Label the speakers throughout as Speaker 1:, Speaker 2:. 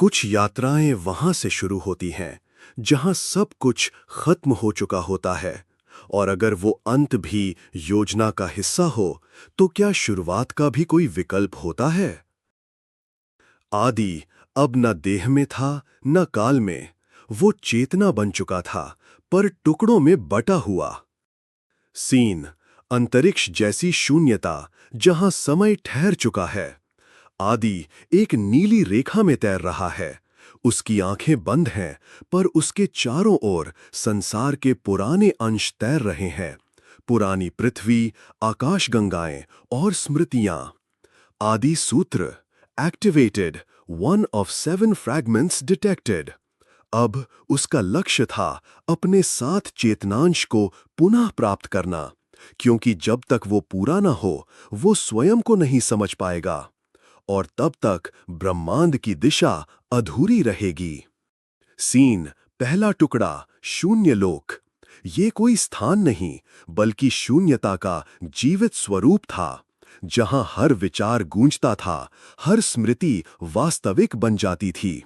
Speaker 1: कुछ यात्राएं वहां से शुरू होती हैं जहां सब कुछ खत्म हो चुका होता है, और अगर वो अंत भी योजना का हिस्सा हो तो क्या शुरुआत का भी कोई विकल्प होता है? आदि अब न देह में था न काल में। वो चेतना बन चुका था, पर टुकड़ों में बटा हुआ। सीन अंतरिक्ष जैसी शून्यता, जहां समय ठहर चुका है। आदि एक नीली रेखा में तैर रहा है। उसकी आंखें बंद हैं, पर उसके चारों ओर संसार के पुराने अंश तैर रहे हैं। पुरानी पृथ्वी, आकाशगंगाएं और स्मृतियां। आदि सूत्र एक्टिवेटेड, 1 of 7 फ्रैगमेंट्स डिटेक्टेड। अब उसका लक्ष्य था अपने साथ चेतनांश को पुनः प्राप्त करना, क्योंकि जब तक वो पूरा न हो वो स्वयं को नहीं समझ पाएगा, और तब तक ब्रह्मांड की दिशा अधूरी रहेगी। सीन पहला टुकड़ा, शून्य लोक। ये कोई स्थान नहीं, बल्कि शून्यता का जीवित स्वरूप था, जहां हर विचार गूंजता था, हर स्मृति वास्तविक बन जाती थी।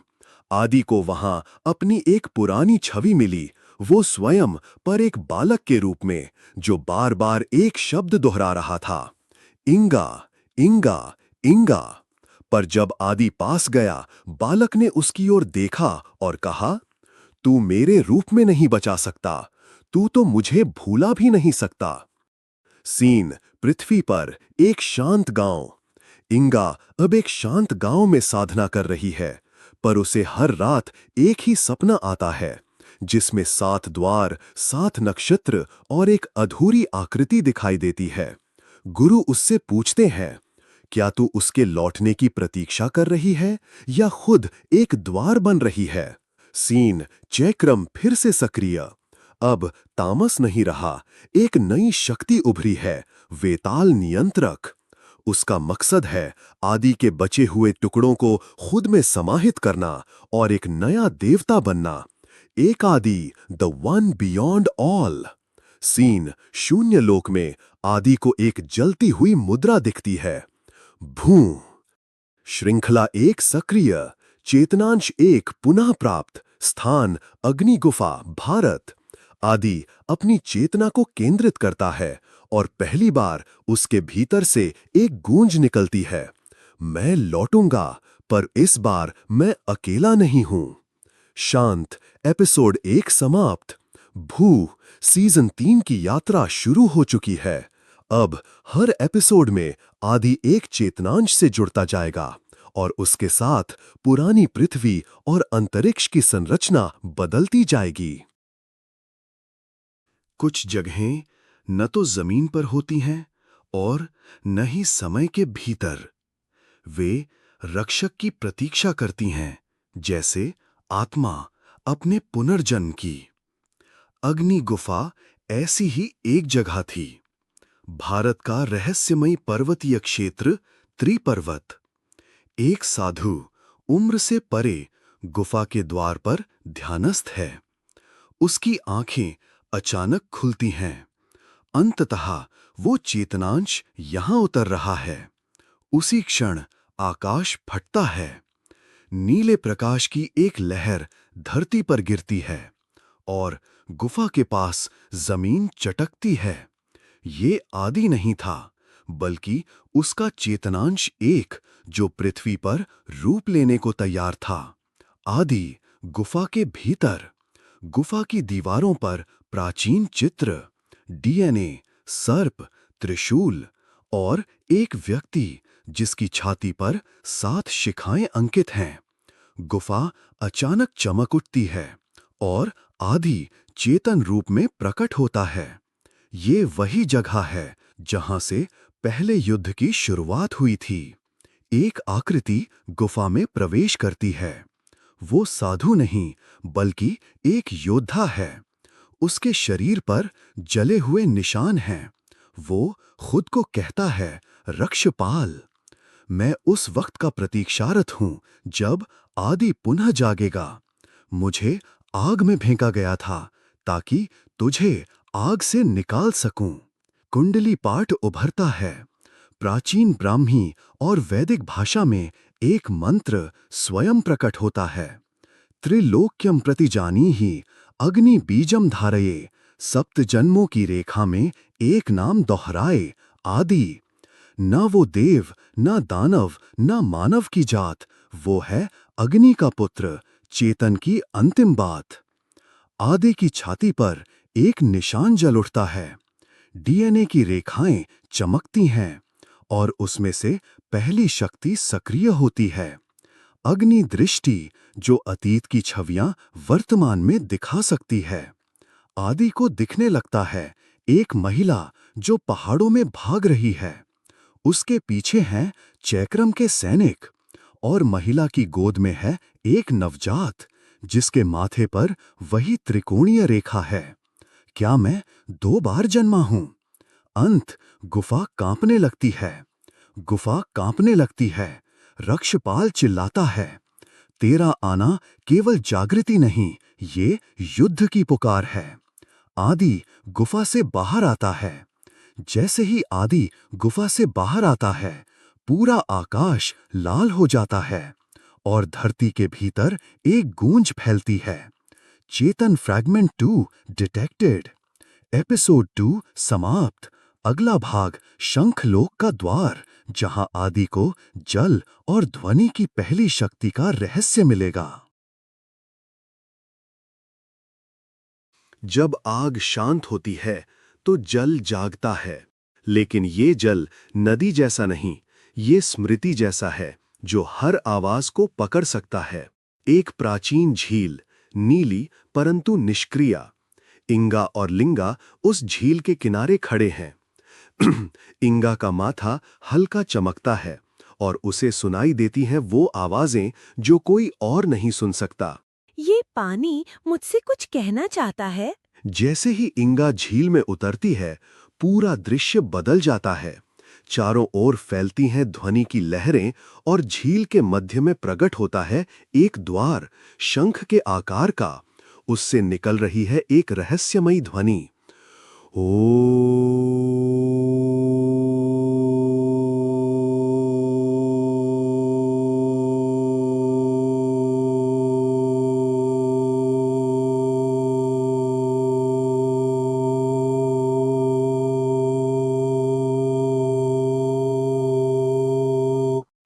Speaker 1: आदि को वहां अपनी एक पुरानी छवि मिली, वो स्वयं, पर एक बालक के रूप में, जो बार बार एक शब्द दोहरा रहा था, इंगा, इंगा, इंगा। पर जब आदि पास गया, बालक ने उसकी ओर देखा और कहा, तू मेरे रूप में नहीं बचा सकता, तू तो मुझे भूला भी नहीं सकता। सीन पृथ्वी पर एक शांत गांव। इंगा अब एक शांत गांव में साधना कर रही है, पर उसे हर रात एक ही सपना आता है, जिसमें 7 द्वार, 7 नक्षत्र और एक अधूरी आकृति दिखाई देती है। गुरु उससे पूछते हैं, क्या तू उसके लौटने की प्रतीक्षा कर रही है या खुद एक द्वार बन रही है? सीन चक्रम फिर से सक्रिय। अब तामस नहीं रहा, एक नई शक्ति उभरी है, वेताल नियंत्रक। उसका मकसद है आदि के बचे हुए टुकड़ों को खुद में समाहित करना और एक नया देवता बनना। एक आदि, द वन बियॉन्ड ऑल। सीन शून्य लोक में आदि को एक जलती हुई मुद्रा दिखती है। भू श्रृंखला 1 सक्रिय, चेतनांश 1 पुनः प्राप्त, स्थान अग्नि गुफा, भारत। आदि अपनी चेतना को केंद्रित करता है और पहली बार उसके भीतर से एक गूंज निकलती है, मैं लौटूंगा, पर इस बार मैं अकेला नहीं हूं। शांत एपिसोड 1 समाप्त। भू सीजन 3 की यात्रा शुरू हो चुकी है। अब हर एपिसोड में आदि एक चेतनांश से जुड़ता जाएगा, और उसके साथ पुरानी पृथ्वी और अंतरिक्ष की संरचना बदलती जाएगी। कुछ जगहें न तो जमीन पर होती हैं और न ही समय के भीतर। वे रक्षक की प्रतीक्षा करती हैं, जैसे आत्मा अपने पुनर्जन्म की। अग्नि गुफा ऐसी ही एक जगह थी। भारत का रहस्यमयी पर्वतीय क्षेत्र त्रिपर्वत। एक साधु उम्र से परे गुफा के द्वार पर ध्यानस्थ है। उसकी आंखें अचानक खुलती हैं। अंततः वो चेतनांश यहां उतर रहा है। उसी क्षण आकाश फटता है। नीले प्रकाश की एक लहर धरती पर गिरती है और गुफा के पास जमीन चटकती है। ये आदि नहीं था, बल्कि उसका चेतनांश एक, जो पृथ्वी पर रूप लेने को तैयार था। आदि गुफा के भीतर। गुफा की दीवारों पर प्राचीन चित्र, डीएनए, सर्प, त्रिशूल और एक व्यक्ति जिसकी छाती पर 7 शिखाएं अंकित हैं। गुफा अचानक चमक उठती है और आदि चेतन रूप में प्रकट होता है। ये वही जगह है जहां से पहले युद्ध की शुरुआत हुई थी। एक आकृति गुफा में प्रवेश करती है। वो साधु नहीं, बल्कि एक योद्धा है। उसके शरीर पर जले हुए निशान हैं। वो खुद को कहता है, रक्षपाल। मैं उस वक्त का प्रतीक्षारत हूं जब आदि पुनः जागेगा। मुझे आग में फेंका गया था ताकि तुझे आग से निकाल सकूं। कुंडली पाठ उभरता है। प्राचीन ब्राह्मी और वैदिक भाषा में एक मंत्र स्वयं प्रकट होता है। त्रिलोक्यम प्रतिजानीहि अग्नि बीजम धारये, सप्त जन्मों की रेखा में एक नाम दोहराए, आदि। न वो देव, न दानव, न मानव की जात, वो है अग्नि का पुत्र, चेतन की अंतिम बात। आदि की छाती पर एक निशान जल उठता है। डीएनए की रेखाएं चमकती हैं और उसमें से पहली शक्ति सक्रिय होती है। अग्नि दृष्टि, जो अतीत की छवियां वर्तमान में दिखा सकती है। आदि को दिखने लगता है एक महिला जो पहाड़ों में भाग रही है। उसके पीछे हैं चैक्रम के सैनिक और महिला की गोद में है एक नवजात, जिसके माथे पर वही त्रिकोणीय रेखा है। क्या मैं 2 बार जन्मा हूं? अंत, गुफा कांपने लगती है। गुफा कांपने लगती है। रक्षपाल चिल्लाता है, तेरा आना केवल जागृति नहीं, ये युद्ध की पुकार है। आदि गुफा से बाहर आता है। जैसे ही आदि गुफा से बाहर आता है, पूरा आकाश लाल हो जाता है और धरती के भीतर एक गूंज फैलती है। चेतन फ्रैगमेंट 2 डिटेक्टेड। एपिसोड 2 समाप्त। अगला भाग शंखलोक का द्वार, जहां आदि को जल और ध्वनि की पहली शक्ति का रहस्य मिलेगा। जब आग शांत होती है तो जल जागता है, लेकिन ये जल नदी जैसा नहीं, ये स्मृति जैसा है जो हर आवाज को पकड़ सकता है। एक प्राचीन झील, नीली परंतु निष्क्रिय। इंगा और लिंगा उस झील के किनारे खड़े हैं। इंगा का माथा हल्का चमकता है और उसे सुनाई देती हैं वो आवाजें जो कोई और नहीं सुन सकता।
Speaker 2: ये पानी मुझसे कुछ कहना चाहता है।
Speaker 1: जैसे ही इंगा झील में उतरती है, पूरा दृश्य बदल जाता है। चारों ओर फैलती हैं ध्वनि की लहरें और झील के मध्य में प्रकट होता है एक द्वार, शंख के आकार का। उससे निकल रही है एक रहस्यमयी ध्वनि। ओ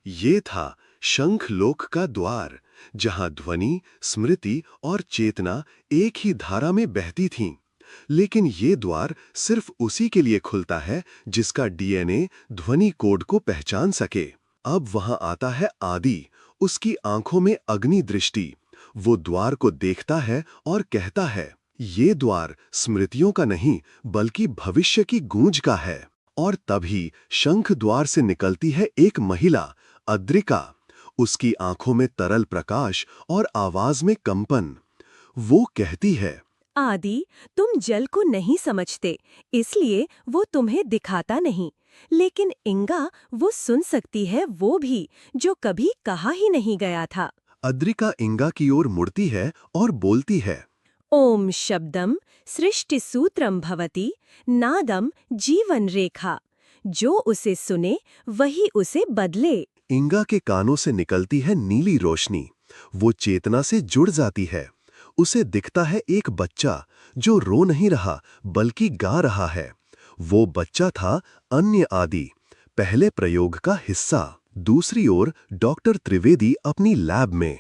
Speaker 1: ये था शंखलोक का द्वार, जहां ध्वनि, स्मृति और चेतना एक ही धारा में बहती थीं। लेकिन ये द्वार सिर्फ उसी के लिए खुलता है जिसका डीएनए ध्वनि कोड को पहचान सके। अब वहां आता है आदि, उसकी आंखों में अग्नि दृष्टि। वो द्वार को देखता है और कहता है, ये द्वार स्मृतियों का नहीं बल्कि भविष्य की गूंज का है। और तभी शंख द्वार से निकलती है एक महिला, अद्रिका। उसकी आंखों में तरल प्रकाश और आवाज में कंपन। वो कहती है,
Speaker 2: आदि, तुम जल को नहीं समझते, इसलिए वो तुम्हें दिखाता नहीं। लेकिन इंगा वो सुन सकती है, वो भी जो कभी कहा ही नहीं गया था।
Speaker 1: अद्रिका इंगा की ओर मुड़ती है और बोलती है,
Speaker 2: ओम शब्दम सृष्टि सूत्रम भवति, नादम जीवन रेखा। जो उसे सुने वही उसे बदले।
Speaker 1: इंगा के कानों से निकलती है नीली रोशनी। वो चेतना से जुड़ जाती है। उसे दिखता है एक बच्चा जो रो नहीं रहा बल्कि गा रहा है। वो बच्चा था अन्य आदि, पहले प्रयोग का हिस्सा। दूसरी ओर डॉक्टर त्रिवेदी अपनी लैब में।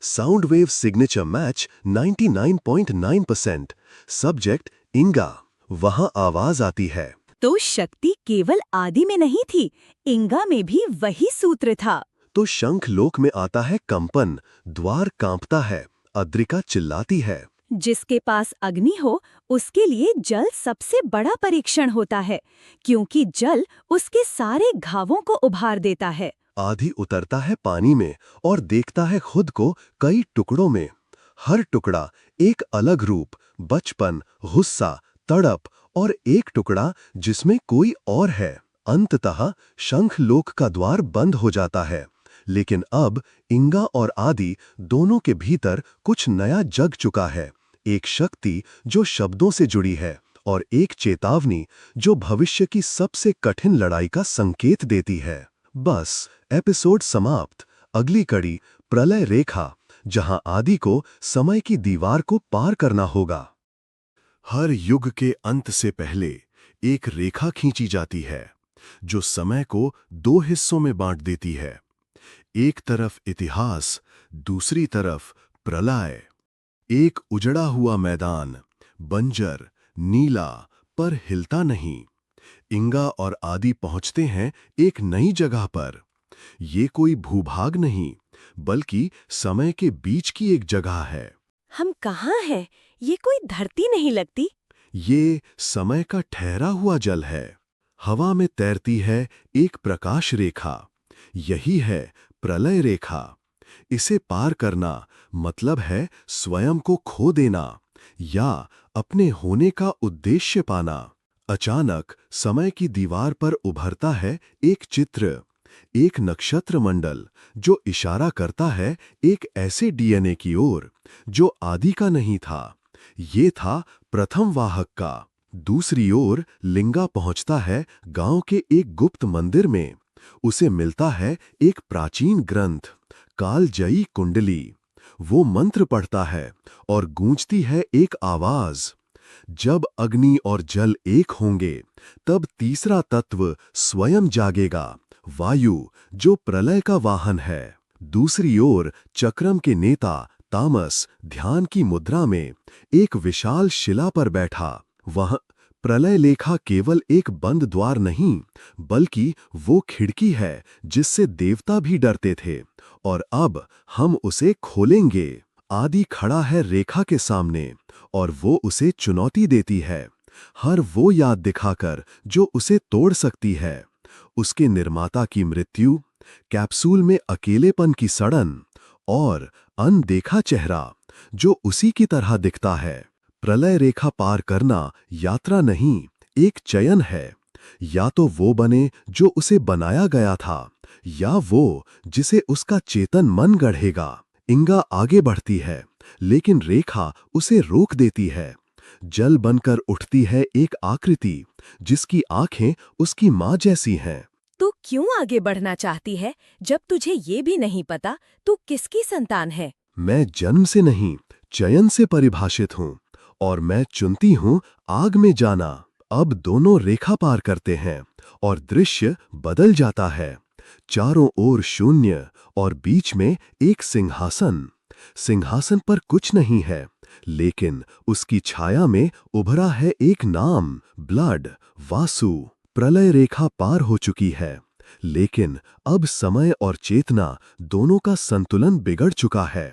Speaker 1: Sound wave signature match 99.9%। Subject इंगा। वहां आवाज आती है,
Speaker 2: तो शक्ति केवल आदि में नहीं थी, इंगा में भी वही सूत्र था।
Speaker 1: तो शंखलोक में आता है कंपन, द्वार कांपता है, अद्रिका चिल्लाती है,
Speaker 2: जिसके पास अग्नि हो उसके लिए जल सबसे बड़ा परीक्षण होता है, क्योंकि जल उसके सारे घावों को उभार देता है।
Speaker 1: आदि उतरता है पानी में और देखता है खुद को कई टुकड़ों में। हर टुकड़ा एक अलग रूप, बचपन, गुस्सा, तड़प और एक टुकड़ा जिसमें कोई और है। अंततः शंखलोक का द्वार बंद हो जाता है। लेकिन अब इंगा और आदि दोनों के भीतर कुछ नया जग चुका है। एक शक्ति जो शब्दों से जुड़ी है और एक चेतावनी जो भविष्य की सबसे कठिन लड़ाई का संकेत देती है। बस, एपिसोड समाप्त। अगली कड़ी प्रलय रेखा, जहां आदि को समय की दीवार को पार करना होगा। हर युग के अंत से पहले एक रेखा खींची जाती है जो समय को दो हिस्सों में बांट देती है। एक तरफ इतिहास, दूसरी तरफ प्रलय। एक उजड़ा हुआ मैदान, बंजर, नीला, पर हिलता नहीं। इंगा और आदि पहुंचते हैं एक नई जगह पर। ये कोई भूभाग नहीं, बल्कि समय के बीच की एक जगह है।
Speaker 2: हम कहाँ हैं? ये कोई धरती नहीं लगती।
Speaker 1: ये समय का ठहरा हुआ जल है। हवा में तैरती है एक प्रकाश रेखा। यही है प्रलय रेखा। इसे पार करना मतलब है स्वयं को खो देना या अपने होने का उद्देश्य पाना। अचानक समय की दीवार पर उभरता है एक चित्र, एक नक्षत्र मंडल जो इशारा करता है एक ऐसे डीएनए की ओर जो आदि का नहीं था। ये था प्रथम वाहक का। दूसरी ओर लिंगा पहुंचता है गांव के एक गुप्त मंदिर में। उसे मिलता है एक प्राचीन ग्रंथ, कालजयी कुंडली। वो मंत्र पढ़ता है और गूंजती है एक आवाज, जब अग्नि और जल एक होंगे तब तीसरा तत्व स्वयं जागेगा, वायु, जो प्रलय का वाहन है। दूसरी ओर चक्रम के नेता तामस ध्यान की मुद्रा में एक विशाल शिला पर बैठा। वह प्रलय लेखा केवल एक बंद द्वार नहीं, बल्कि वो खिड़की है जिससे देवता भी डरते थे, और अब हम उसे खोलेंगे। आदि खड़ा है रेखा के सामने और वो उसे चुनौती देती है, हर वो याद दिखाकर जो उसे तोड़ सकती है। उसके निर्माता की मृत्यु, कैप्सूल में अकेलेपन की सड़न और अनदेखा चेहरा जो उसी की तरह दिखता है। प्रलय रेखा पार करना यात्रा नहीं, एक चयन है। या तो वो बने जो उसे बनाया गया था, या वो जिसे उसका चेतन मन गढ़ेगा। इंगा आगे बढ़ती है, लेकिन रेखा उसे रोक देती है। जल बनकर उठती है एक आकृति जिसकी आंखें उसकी माँ जैसी हैं।
Speaker 2: तू क्यों आगे बढ़ना चाहती है जब तुझे ये भी नहीं पता तू किसकी संतान है?
Speaker 1: मैं जन्म से नहीं, चयन से परिभाषित हूँ, और मैं चुनती हूँ आग में जाना। अब दोनों रेखा पार करते हैं और दृश्य बदल जाता है। चारों ओर शून्य और बीच में एक सिंहासन। सिंहासन पर कुछ नहीं है, लेकिन उसकी छाया में उभरा है एक नाम, ब्लड, वासु। प्रलय रेखा पार हो चुकी है, लेकिन अब समय और चेतना दोनों का संतुलन बिगड़ चुका है।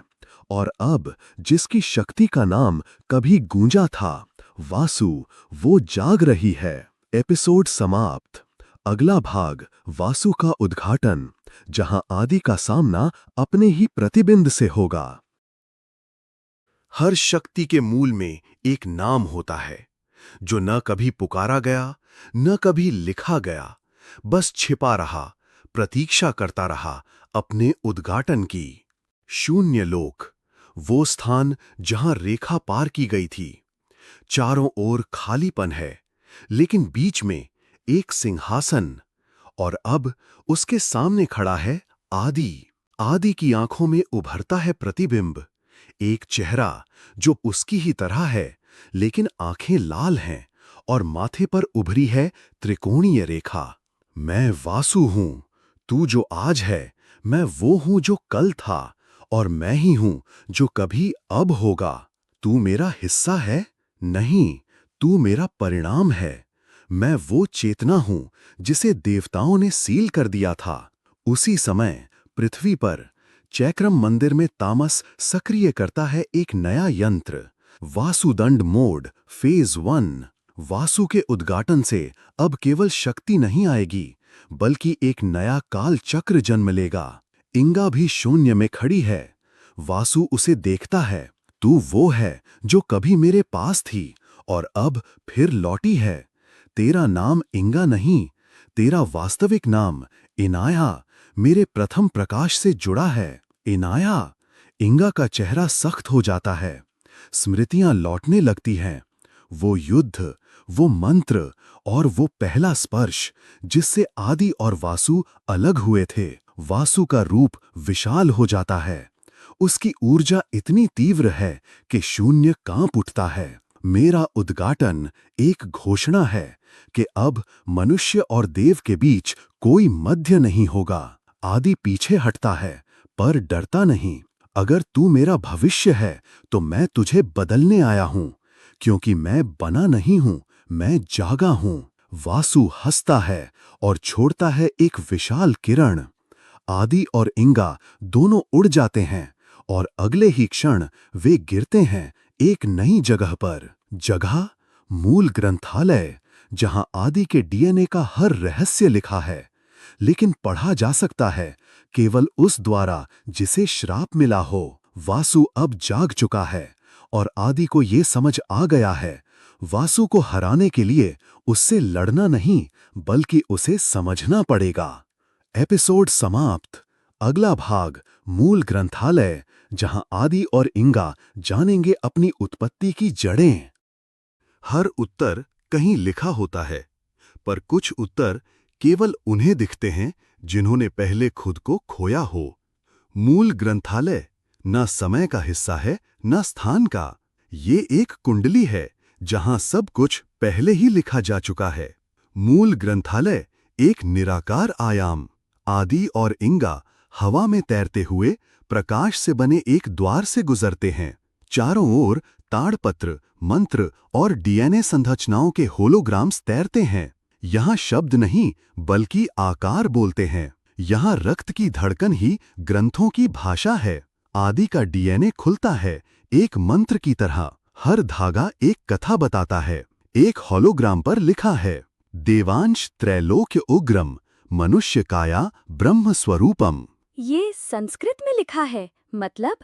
Speaker 1: और अब जिसकी शक्ति का नाम कभी गूंजा था, वासु, वो जाग रही है। एपिसोड समाप्त। अगला भाग वासु का उद्घाटन, जहां आदि का सामना अपने ही प्रतिबिंब से होगा। हर शक्ति के मूल में एक नाम होता है जो न कभी पुकारा गया, न कभी लिखा गया, बस छिपा रहा, प्रतीक्षा करता रहा अपने उद्घाटन की। शून्य लोक, वो स्थान जहां रेखा पार की गई थी। चारों ओर खालीपन है, लेकिन बीच में एक सिंहासन, और अब उसके सामने खड़ा है आदि। आदि की आंखों में उभरता है प्रतिबिंब, एक चेहरा जो उसकी ही तरह है, लेकिन आंखें लाल हैं और माथे पर उभरी है त्रिकोणीय रेखा। मैं वासु हूं, तू जो आज है, मैं वो हूं जो कल था, और मैं ही हूं जो कभी अब होगा। तू मेरा हिस्सा है? नहीं, तू मेरा परिणाम है। मैं वो चेतना हूं जिसे देवताओं ने सील कर दिया था। उसी समय पृथ्वी पर चैक्रम मंदिर में तामस सक्रिय करता है एक नया यंत्र, वासुदंड मोड फेज 1। वासु के उद्घाटन से अब केवल शक्ति नहीं आएगी, बल्कि एक नया काल चक्र जन्म लेगा। इंगा भी शून्य में खड़ी है। वासु उसे देखता है। तू वो है जो कभी मेरे पास थी और अब फिर लौटी है। तेरा नाम इंगा नहीं, तेरा वास्तविक नाम इनाया मेरे प्रथम प्रकाश से जुड़ा है। इनाया। इंगा का चेहरा सख्त हो जाता है। स्मृतियां लौटने लगती हैं। वो युद्ध, वो मंत्र और वो पहला स्पर्श जिससे आदि और वासु अलग हुए थे। वासु का रूप विशाल हो जाता है। उसकी ऊर्जा इतनी तीव्र है कि शून्य कांप उठता है। मेरा उद्घाटन एक घोषणा है कि अब मनुष्य और देव के बीच कोई मध्य नहीं होगा। आदि पीछे हटता है पर डरता नहीं। अगर तू मेरा भविष्य है तो मैं तुझे बदलने आया हूं, क्योंकि मैं बना नहीं हूं, मैं जागा हूं। वासु हंसता है और छोड़ता है एक विशाल किरण। आदि और इंगा दोनों उड़ जाते हैं और अगले ही क्षण वे गिरते हैं एक नई जगह पर। जगह मूल ग्रंथालय, जहां आदि के डीएनए का हर रहस्य लिखा है, लेकिन पढ़ा जा सकता है केवल उस द्वारा जिसे श्राप मिला हो। वासु अब जाग चुका है और आदि को ये समझ आ गया है, वासु को हराने के लिए उससे लड़ना नहीं बल्कि उसे समझना पड़ेगा। एपिसोड समाप्त। अगला भाग मूल ग्रंथालय, जहां आदि और इंगा जानेंगे अपनी उत्पत्ति की जड़ें। हर उत्तर कहीं लिखा होता है, पर कुछ उत्तर केवल उन्हें दिखते हैं जिन्होंने पहले खुद को खोया हो। मूल ग्रंथालय न समय का हिस्सा है न स्थान का। ये एक कुंडली है जहां सब कुछ पहले ही लिखा जा चुका है। मूल ग्रंथालय एक निराकार आयाम। आदि और इंगा हवा में तैरते हुए प्रकाश से बने एक द्वार से गुजरते हैं। चारों ओर ताड़पत्र, मंत्र और डीएनए संरचनाओं के होलोग्राम्स तैरते हैं। यहाँ शब्द नहीं बल्कि आकार बोलते हैं। यहाँ रक्त की धड़कन ही ग्रंथों की भाषा है। आदि का डीएनए खुलता है एक मंत्र की तरह। हर धागा एक कथा बताता है। एक होलोग्राम पर लिखा है, देवांश त्रैलोक्य उग्रम मनुष्य काया ब्रह्म स्वरूपम।
Speaker 3: ये संस्कृत में लिखा है, मतलब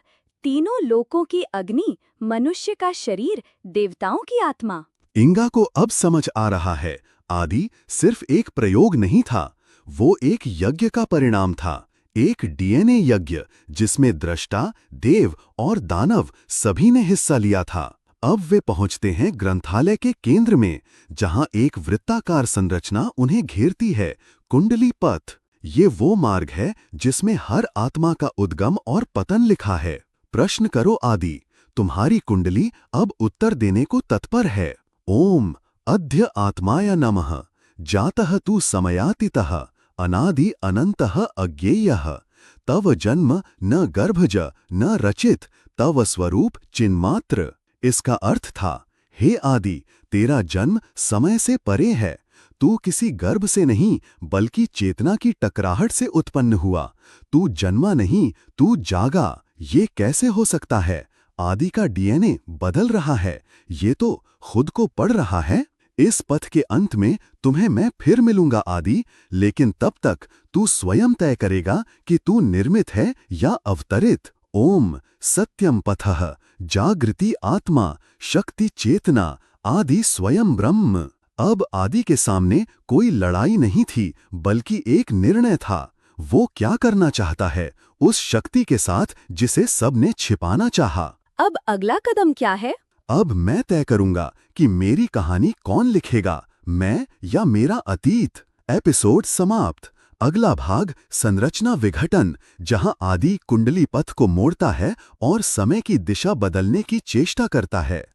Speaker 3: तीनों लोकों की अग्नि, मनुष्य का शरीर, देवताओं की आत्मा।
Speaker 1: इंगा को अब समझ आ रहा है, आदि सिर्फ एक प्रयोग नहीं था, वो एक यज्ञ का परिणाम था। एक डीएनए यज्ञ जिसमें दृष्टा, देव और दानव सभी ने हिस्सा लिया था। अब वे पहुंचते हैं ग्रंथालय के केंद्र में, जहां एक वृत्ताकार संरचना उन्हें घेरती है, कुंडली पथ। ये वो मार्ग है जिसमें हर आत्मा का उद्गम और पतन लिखा है। प्रश्न करो आदि, तुम्हारी कुंडली अब उत्तर देने को तत्पर है। ओम अद्य आत्माय नमः, जातः तु समयातीतः, अनादि अनन्तः अज्ञेयः, तव जन्म न गर्भज न रचित, तव स्वरूप चिन्मात्र। इसका अर्थ था, हे आदि, तेरा जन्म समय से परे है। तू किसी गर्भ से नहीं बल्कि चेतना की टकराहट से उत्पन्न हुआ। तू जन्मा नहीं, तू जागा। ये कैसे हो सकता है? आदि का डीएनए बदल रहा है, ये तो खुद को पढ़ रहा है। इस पथ के अंत में तुम्हें मैं फिर मिलूंगा आदि, लेकिन तब तक तू स्वयं तय करेगा कि तू निर्मित है या अवतरित। ओम सत्यम पथः जागृति आत्मा शक्ति चेतना आदि स्वयं ब्रह्म। अब आदि के सामने कोई लड़ाई नहीं थी बल्कि एक निर्णय था। वो क्या करना चाहता है उस शक्ति के साथ जिसे सबने छिपाना चाहा।
Speaker 3: अब अगला कदम क्या है?
Speaker 1: अब मैं तय करूंगा कि मेरी कहानी कौन लिखेगा, मैं या मेरा अतीत। एपिसोड समाप्त। अगला भाग संरचना विघटन, जहां आदि कुंडली पथ को मोड़ता है और समय की दिशा बदलने की चेष्टा करता है।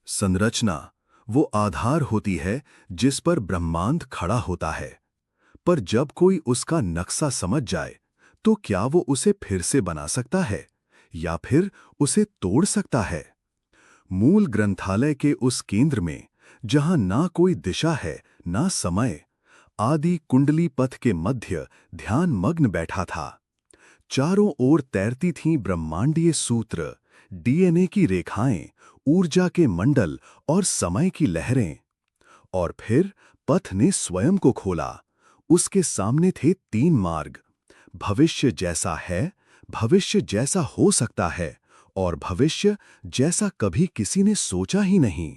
Speaker 1: संरचना वो आधार होती है जिस पर ब्रह्मांड खड़ा होता है, पर जब कोई उसका नक्शा समझ जाए तो क्या वो उसे फिर से बना सकता है या फिर उसे तोड़ सकता है? मूल ग्रंथालय के उस केंद्र में, जहां ना कोई दिशा है ना समय, आदि कुंडली पथ के मध्य ध्यान मग्न बैठा था। चारों ओर तैरती थीं ब्रह्मांडीय सूत्र, डीएनए की रेखाएं, ऊर्जा के मंडल और समय की लहरें। और फिर पथ ने स्वयं को खोला। उसके सामने थे 3 मार्ग, भविष्य जैसा है, भविष्य जैसा हो सकता है और भविष्य जैसा कभी किसी ने सोचा ही नहीं।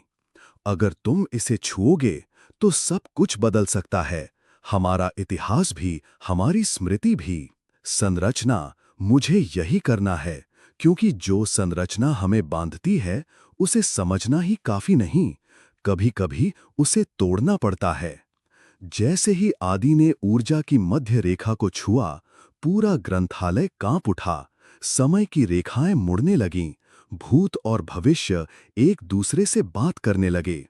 Speaker 1: अगर तुम इसे छुओगे तो सब कुछ बदल सकता है, हमारा इतिहास भी, हमारी स्मृति भी। संरचना मुझे यही करना है, क्योंकि जो संरचना हमें बांधती है उसे समझना ही काफी नहीं, कभी-कभी उसे तोड़ना पड़ता है। जैसे ही आदि ने ऊर्जा की मध्य रेखा को छुआ, पूरा ग्रंथालय कांप उठा। समय की रेखाएं मुड़ने लगीं, भूत और भविष्य एक दूसरे से बात करने लगे।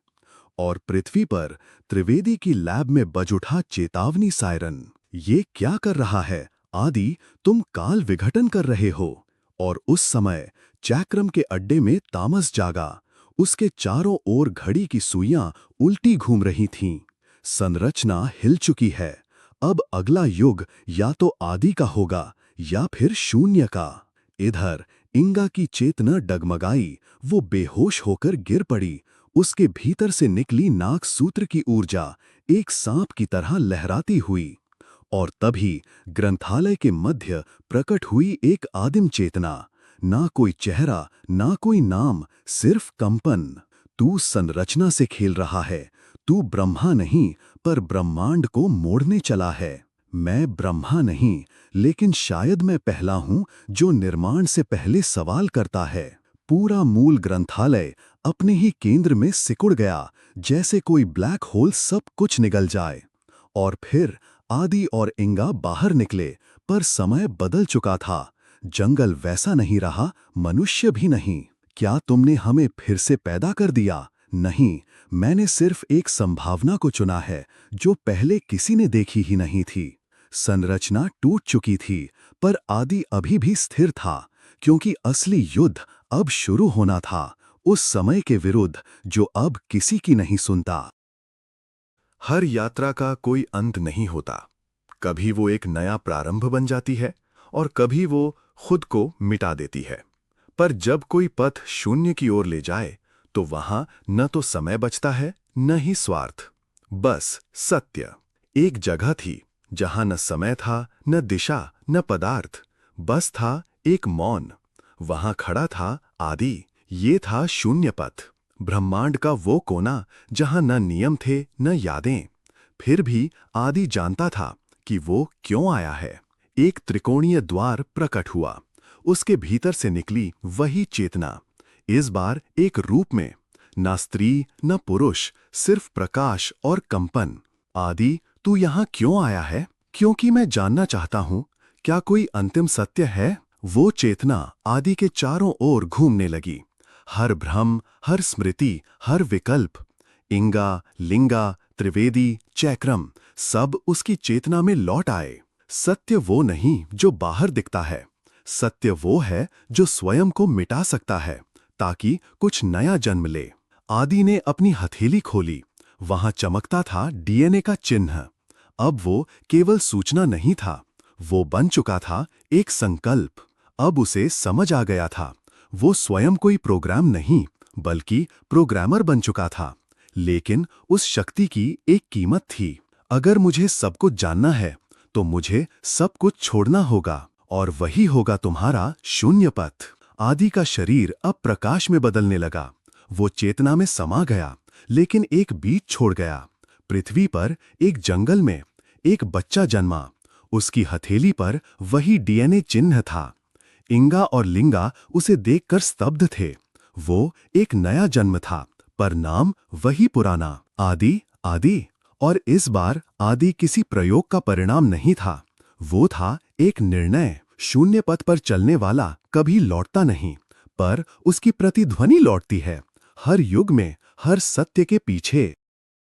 Speaker 1: और पृथ्वी पर त्रिवेदी की लैब में बज उठा चेतावनी सायरन। ये क्या कर रहा है आदि, तुम काल विघटन कर रहे हो। और उस समय चैक्रम के अड्डे में तामस जागा। उसके चारों ओर घड़ी की सुइयां उल्टी घूम रही थीं। संरचना हिल चुकी है। अब अगला युग या तो आदि का होगा या फिर शून्य का। इधर इंगा की चेतना डगमगाई, वो बेहोश होकर गिर पड़ी। उसके भीतर से निकली नाग सूत्र की ऊर्जा एक सांप की तरह लहराती हुई। और तभी ग्रंथालय के मध्य प्रकट हुई एक आदिम चेतना। ना कोई चेहरा, ना कोई नाम, सिर्फ कंपन। तू संरचना से खेल रहा है। तू ब्रह्मा नहीं, पर ब्रह्मांड को मोड़ने चला है। मैं ब्रह्मा नहीं, लेकिन शायद मैं पहला हूं जो निर्माण से पहले सवाल करता है। पूरा मूल ग्रंथालय अपने ही केंद्र में सिकुड़ गया, जैसे कोई ब्लैक होल सब कुछ निगल जाए। और फिर आदि और इंगा बाहर निकले, पर समय बदल चुका था। जंगल वैसा नहीं रहा, मनुष्य भी नहीं। क्या तुमने हमें फिर से पैदा कर दिया? नहीं, मैंने सिर्फ एक संभावना को चुना है जो पहले किसी ने देखी ही नहीं थी। संरचना टूट चुकी थी, पर आदि अभी भी स्थिर था, क्योंकि असली युद्ध अब शुरू होना था, उस समय के विरुद्ध जो अब किसी की नहीं सुनता। हर यात्रा का कोई अंत नहीं होता। कभी वो एक नया प्रारंभ बन जाती है और कभी वो खुद को मिटा देती है। पर जब कोई पथ शून्य की ओर ले जाए, तो वहां न तो समय बचता है, न ही स्वार्थ, बस सत्य। एक जगह थी जहां न समय था, न दिशा, न पदार्थ, बस था एक मौन। वहां खड़ा था आदि। ये था शून्य पथ, ब्रह्मांड का वो कोना जहां न नियम थे, न यादें। फिर भी आदि जानता था कि वो क्यों आया है। एक त्रिकोणीय द्वार प्रकट हुआ। उसके भीतर से निकली वही चेतना, इस बार एक रूप में। ना स्त्री, न पुरुष, सिर्फ प्रकाश और कंपन। आदि, तू यहाँ क्यों आया है? क्योंकि मैं जानना चाहता हूं, क्या कोई अंतिम सत्य है? वो चेतना आदि के चारों ओर घूमने लगी। हर भ्रम, हर स्मृति, हर विकल्प। इंगा, लिंगा, त्रिवेदी, चैक्रम, सब उसकी चेतना में लौट आए। सत्य वो नहीं जो बाहर दिखता है, सत्य वो है जो स्वयं को मिटा सकता है, ताकि कुछ नया जन्म ले। आदि ने अपनी हथेली खोली। वहां चमकता था डीएनए का चिन्ह। अब वो केवल सूचना नहीं था, वो बन चुका था एक संकल्प। अब उसे समझ आ गया था, वो स्वयं कोई प्रोग्राम नहीं, बल्कि प्रोग्रामर बन चुका था। लेकिन उस शक्ति की एक कीमत थी। अगर मुझे सब कुछ जानना है, तो मुझे सब कुछ छोड़ना होगा, और वही होगा तुम्हारा शून्य पथ। आदि का शरीर अब प्रकाश में बदलने लगा। वो चेतना में समा गया, लेकिन एक बीज छोड़ गया। पृथ्वी पर एक जंगल में एक बच्चा जन्मा। उसकी हथेली पर वही डीएनए चिन्ह था। इंगा और लिंगा उसे देखकर स्तब्ध थे। वो एक नया जन्म था, पर नाम वही पुराना, आदि। आदि। और इस बार आदि किसी प्रयोग का परिणाम नहीं था, वो था एक निर्णय। शून्य पथ पर चलने वाला कभी लौटता नहीं, पर उसकी प्रतिध्वनि लौटती है। हर युग में, हर सत्य के पीछे